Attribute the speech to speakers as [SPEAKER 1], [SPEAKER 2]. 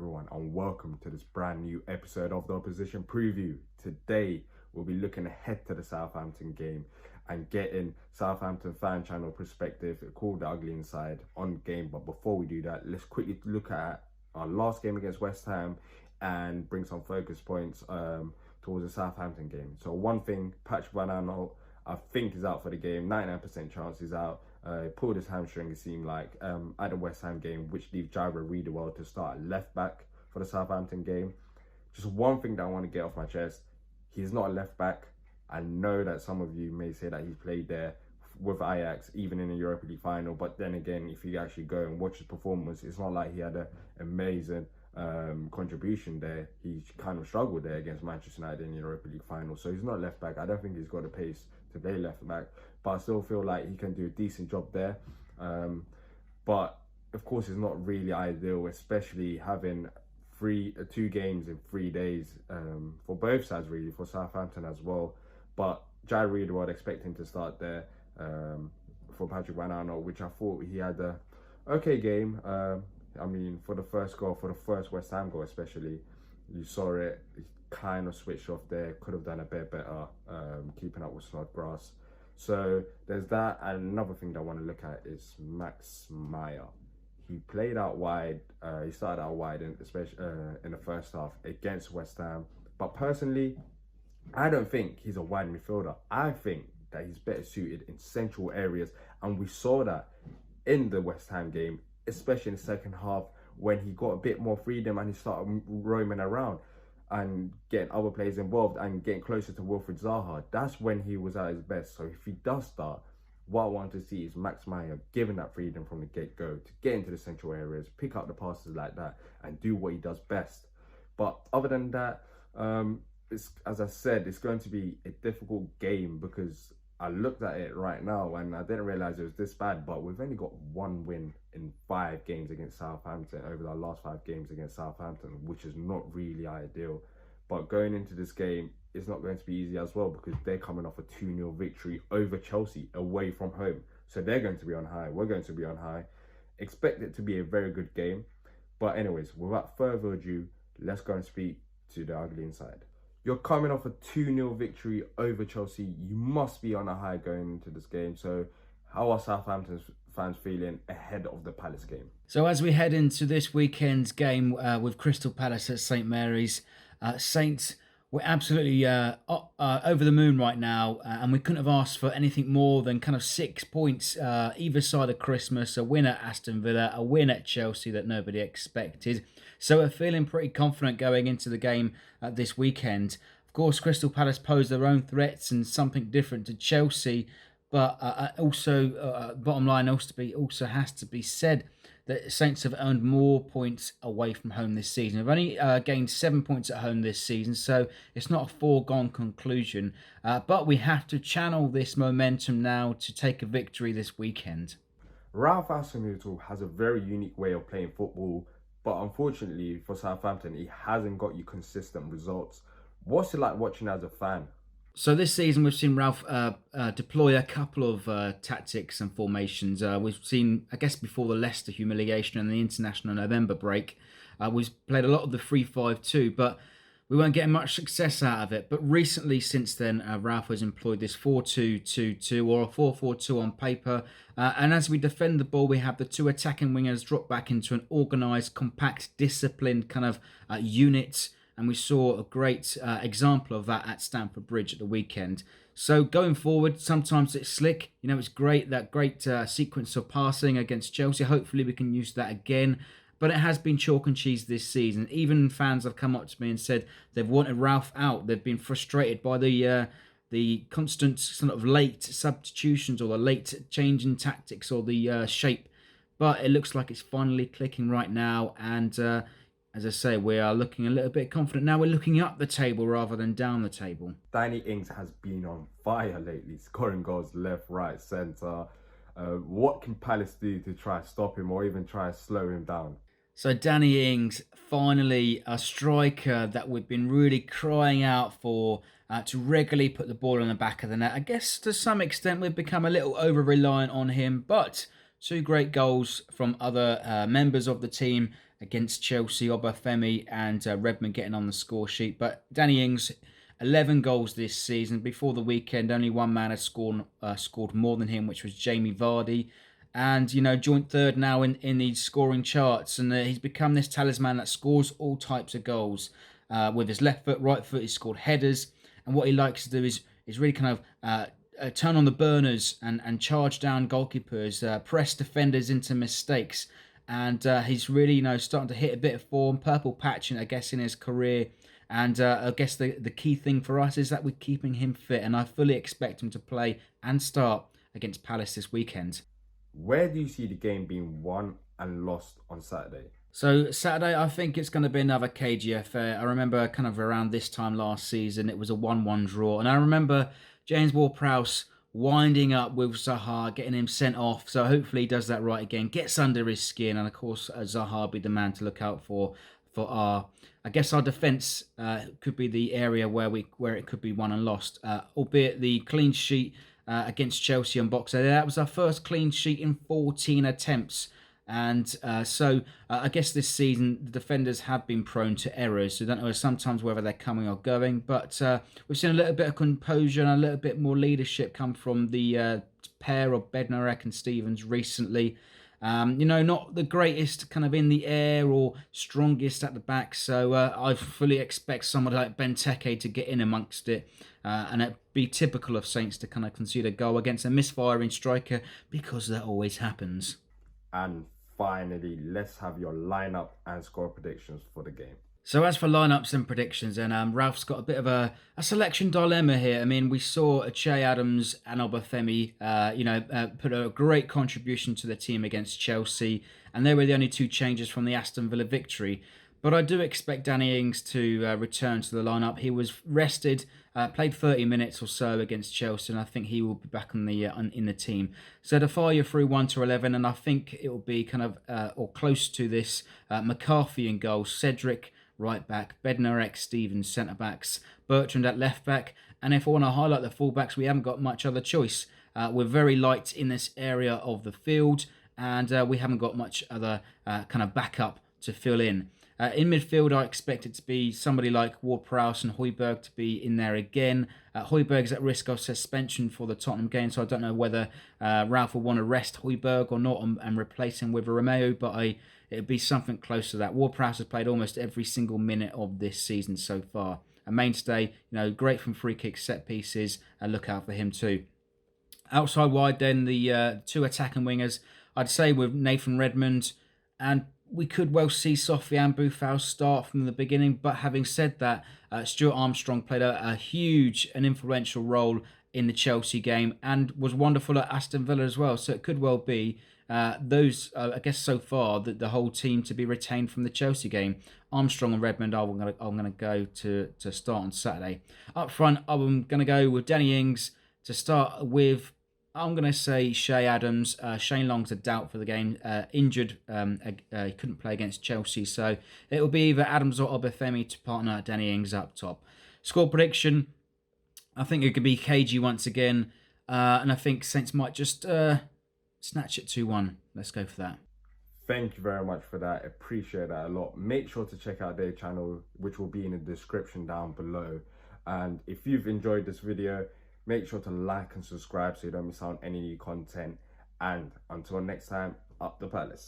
[SPEAKER 1] everyone, and welcome to this brand new episode of the Opposition Preview. Today, we'll be looking ahead to the Southampton game and getting Southampton fan channel perspective called The Ugly Inside on game. But before we do that, let's quickly look at our last game against West Ham and bring some focus points towards the Southampton game. So one thing, Patrick Van Aanholt, I think is out for the game. 99% chance he's out. Pulled his hamstring, it seemed like, at the West Ham game, which leaves Diyar to start left back for the Southampton game. Just one thing that I want to get off my chest. He's not a left back. I know that some of you may say that he's played there with Ajax, even in the Europa League final. But then again, if you actually go and watch his performance, it's not like he had an amazing contribution there. He kind of struggled there against Manchester United in the Europa League final. So he's not left back. I don't think he's got the pace to play left back, but I still feel like he can do a decent job there. But of course, it's not really ideal, especially having two games in 3 days for both sides, really, for Southampton as well. But Diyar Riedewald expecting to start there for Patrick Van Aanholt, which I thought he had a okay game. I mean, for the first goal, for the first West Ham goal especially, you saw it. He kind of switched off there. Could have done a bit better keeping up with Snodgrass. So there's that. And another thing that I want to look at is Max Meyer. He played out wide. He started out wide, especially in the first half against West Ham. But personally, I don't think he's a wide midfielder. I think that he's better suited in central areas. And we saw that in the West Ham game, especially in the second half, when he got a bit more freedom and he started roaming around and getting other players involved and getting closer to Wilfried Zaha. That's when he was at his best. So if he does start, what I want to see is Max Meyer given that freedom from the get-go to get into the central areas, pick up the passes like that, and do what he does best. But other than that, as I said, it's going to be a difficult game because I looked at it right now and I didn't realise it was this bad, but we've only got one win in 5 games against Southampton over our last 5 games against Southampton, which is not really ideal. But going into this game, it's not going to be easy as well because they're coming off a 2-0 victory over Chelsea away from home. So they're going to be on high. We're going to be on high. Expect it to be a very good game. But anyways, without further ado, let's go and speak to the Ugly Inside. You're coming off a 2-0 victory over Chelsea. You must be on a high going into this game. So how are Southampton fans feeling ahead of the Palace game?
[SPEAKER 2] So as we head into this weekend's game with Crystal Palace at St Mary's, Saints, we're absolutely over the moon right now. And we couldn't have asked for anything more than kind of 6 points either side of Christmas. A win at Aston Villa, a win at Chelsea that nobody expected. So we're feeling pretty confident going into the game this weekend. Of course, Crystal Palace pose their own threats and something different to Chelsea. But bottom line also has to be said that Saints have earned more points away from home this season. They've only gained 7 points at home this season, so it's not a foregone conclusion. But we have to channel this momentum now to take a victory this weekend.
[SPEAKER 1] Ralph Hasenhüttl has a very unique way of playing football, but unfortunately for Southampton, he hasn't got you consistent results. What's it like watching as a fan?
[SPEAKER 2] So this season we've seen Ralph deploy a couple of tactics and formations. We've seen, I guess, before the Leicester humiliation and the international November break, we've played a lot of the 3-5-2, but we weren't getting much success out of it. But recently, since then, Ralph has employed this 4-2-2-2 or a 4-4-2 on paper. And as we defend the ball, we have the 2 attacking wingers drop back into an organised, compact, disciplined kind of unit. And we saw a great example of that at Stamford Bridge at the weekend. So going forward, sometimes it's slick. You know, it's great, that great sequence of passing against Chelsea. Hopefully we can use that again. But it has been chalk and cheese this season. Even fans have come up to me and said they've wanted Ralph out. They've been frustrated by the constant sort of late substitutions or the late change in tactics or the shape. But it looks like it's finally clicking right now. And as I say, we are looking a little bit confident. Now we're looking up the table rather than down the table.
[SPEAKER 1] Danny Ings has been on fire lately, scoring goals left, right, centre. What can Palace do to try to stop him or even try to slow him down?
[SPEAKER 2] So Danny Ings, finally a striker that we've been really crying out for to regularly put the ball in the back of the net. I guess to some extent we've become a little over-reliant on him, but 2 great goals from other members of the team against Chelsea. Obafemi and Redmond getting on the score sheet. But Danny Ings, 11 goals this season. Before the weekend, only one man had scored more than him, which was Jamie Vardy. And, joint third now in the scoring charts. And he's become this talisman that scores all types of goals. With his left foot, right foot, he's scored headers. And what he likes to do is really kind of turn on the burners and charge down goalkeepers, press defenders into mistakes. And he's really, starting to hit a bit of form, purple patch, I guess, in his career. And I guess the key thing for us is that we're keeping him fit. And I fully expect him to play and start against Palace this weekend.
[SPEAKER 1] Where do you see the game being won and lost on Saturday?
[SPEAKER 2] So Saturday, I think it's going to be another cagey affair. I remember kind of around this time last season, it was a 1-1 draw. And I remember James Ward-Prowse winding up with Zaha, getting him sent off. So hopefully he does that right again, gets under his skin. And of course, Zaha will be the man to look out for our... I guess our defence could be the area where it could be won and lost. Albeit the clean sheet against Chelsea on Boxing Day, that was our first clean sheet in 14 attempts. And so I guess this season the defenders have been prone to errors. So I don't know sometimes whether they're coming or going. But we've seen a little bit of composure and a little bit more leadership come from the pair of Bednarek and Stevens recently. Not the greatest kind of in the air or strongest at the back. So I fully expect somebody like Benteke to get in amongst it. And it'd be typical of Saints to kind of concede a goal against a misfiring striker, because that always happens.
[SPEAKER 1] And finally, let's have your lineup and score predictions for the game.
[SPEAKER 2] So as for lineups and predictions, and Ralph's got a bit of a selection dilemma here. I mean, we saw Che Adams and Obafemi, put a great contribution to the team against Chelsea, and they were the only two changes from the Aston Villa victory. But I do expect Danny Ings to return to the lineup. He was rested, played 30 minutes or so against Chelsea, and I think he will be back in the team. So to fire you through 1 to 11, and I think it will be kind of or close to this: McCarthy in goal, Cedric right back, Bednarek, Stevens centre backs, Bertrand at left back. And if I want to highlight the fullbacks, we haven't got much other choice. We're very light in this area of the field, and we haven't got much other kind of backup to fill in. In midfield, I expect it to be somebody like Ward-Prowse and Højbjerg to be in there again. Højbjerg's at risk of suspension for the Tottenham game, so I don't know whether Ralph will want to rest Højbjerg or not and replace him with Romeo, but it'd be something close to that. Ward-Prowse has played almost every single minute of this season so far. A mainstay, great from free kicks, set pieces, and look out for him too. Outside wide, then the two attacking wingers, I'd say with Nathan Redmond, and we could well see Sofiane Boufal start from the beginning. But having said that, Stuart Armstrong played a huge and influential role in the Chelsea game and was wonderful at Aston Villa as well. So it could well be those, I guess so far, the whole team to be retained from the Chelsea game. Armstrong and Redmond I'm going to go to start on Saturday. Up front, I'm going to go with Danny Ings to start with. I'm going to say Che Adams. Shane Long's a doubt for the game. Injured. He couldn't play against Chelsea. So it will be either Adams or Obafemi to partner Danny Ings up top. Score prediction. I think it could be cagey once again. And I think Saints might just snatch it 2-1. Let's go for that.
[SPEAKER 1] Thank you very much for that. Appreciate that a lot. Make sure to check out their channel, which will be in the description down below. And if you've enjoyed this video, make sure to like and subscribe so you don't miss out on any new content. And until next time, up the Palace.